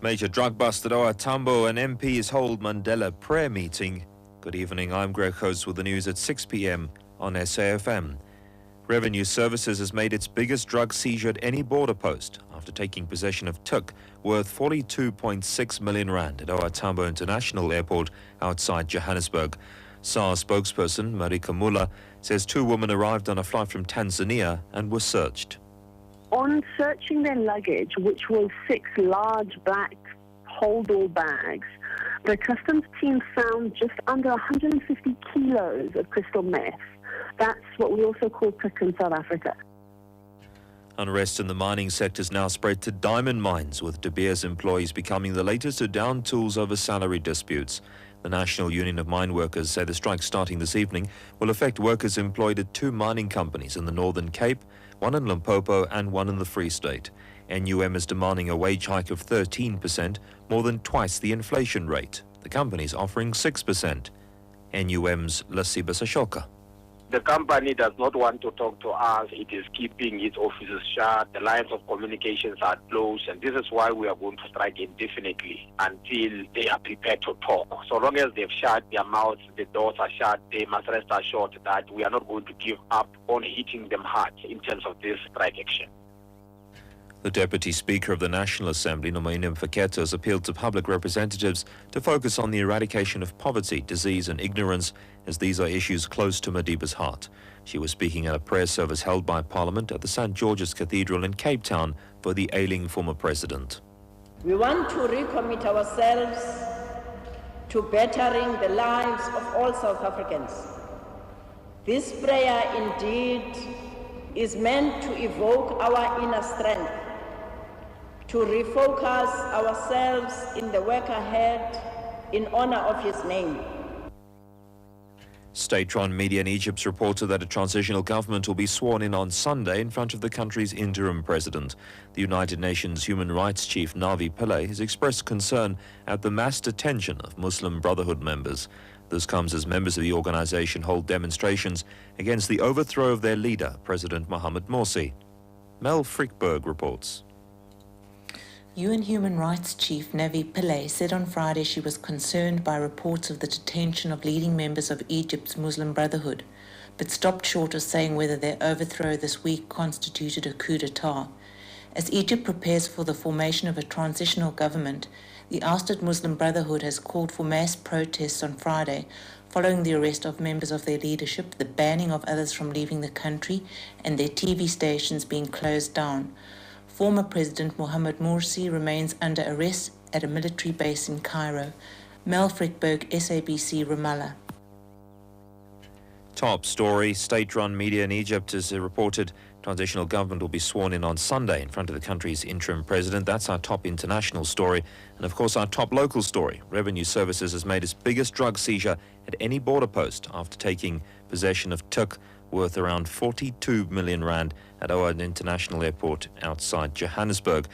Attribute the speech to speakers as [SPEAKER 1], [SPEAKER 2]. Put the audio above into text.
[SPEAKER 1] Major drug bust at OR Tambo and MPs hold Mandela prayer meeting. Good evening, I'm Greg, host with the news at 6 p.m. on SAfm. Revenue Services has made its biggest drug seizure at any border post after taking possession of tuk worth 42.6 million rand at OR Tambo International Airport outside Johannesburg. SARS spokesperson Marika Muller says two women arrived on a flight from Tanzania and were searched.
[SPEAKER 2] On searching their luggage, which was 6 large black hold-all bags, the customs team found just under 150 kilos of crystal meth. That's what we also call tuk in South Africa.
[SPEAKER 1] Unrest in the mining sector has now spread to diamond mines, with De Beers employees becoming the latest to down tools over salary disputes. The National Union of Mine Workers say the strike starting this evening will affect workers employed at 2 mining companies in the Northern Cape, one in Limpopo and one in the Free State. NUM is demanding a wage hike of 13%, more than twice the inflation rate. The company's offering 6%. NUM's Lasiba Sashoka.
[SPEAKER 3] The company does not want to talk to us. It is keeping its offices shut. The lines of communications are closed, and this is why we are going to strike indefinitely until they are prepared to talk. So long as they've shut their mouths, the doors are shut, they must rest assured that we are not going to give up on hitting them hard in terms of this strike action.
[SPEAKER 1] The Deputy Speaker of the National Assembly, Nomaini Mfeketo, has appealed to public representatives to focus on the eradication of poverty, disease and ignorance, as these are issues close to Madiba's heart. She was speaking at a prayer service held by Parliament at the St. George's Cathedral in Cape Town for the ailing former president.
[SPEAKER 4] We want to recommit ourselves to bettering the lives of all South Africans. This prayer indeed is meant to evoke our inner strength, to refocus ourselves in the work ahead in honor of his name.
[SPEAKER 1] State-run media in Egypt reported that a transitional government will be sworn in on Sunday in front of the country's interim president. The United Nations Human Rights Chief Navi Pillay has expressed concern at the mass detention of Muslim Brotherhood members. This comes as members of the organization hold demonstrations against the overthrow of their leader, President Mohamed Morsi. Mel Frickberg reports.
[SPEAKER 5] UN Human Rights Chief Navi Pillay said on Friday she was concerned by reports of the detention of leading members of Egypt's Muslim Brotherhood, but stopped short of saying whether their overthrow this week constituted a coup d'etat. As Egypt prepares for the formation of a transitional government, the ousted Muslim Brotherhood has called for mass protests on Friday following the arrest of members of their leadership, the banning of others from leaving the country, and their TV stations being closed down. Former President Mohamed Morsi remains under arrest at a military base in Cairo. Mel Frickberg, SABC, Ramallah.
[SPEAKER 1] Top story. State-run media in Egypt has reported transitional government will be sworn in on Sunday in front of the country's interim president. That's our top international story. And of course, our top local story. Revenue Services has made its biggest drug seizure at any border post after taking possession of tuk worth around 42 million rand at OR International Airport outside Johannesburg.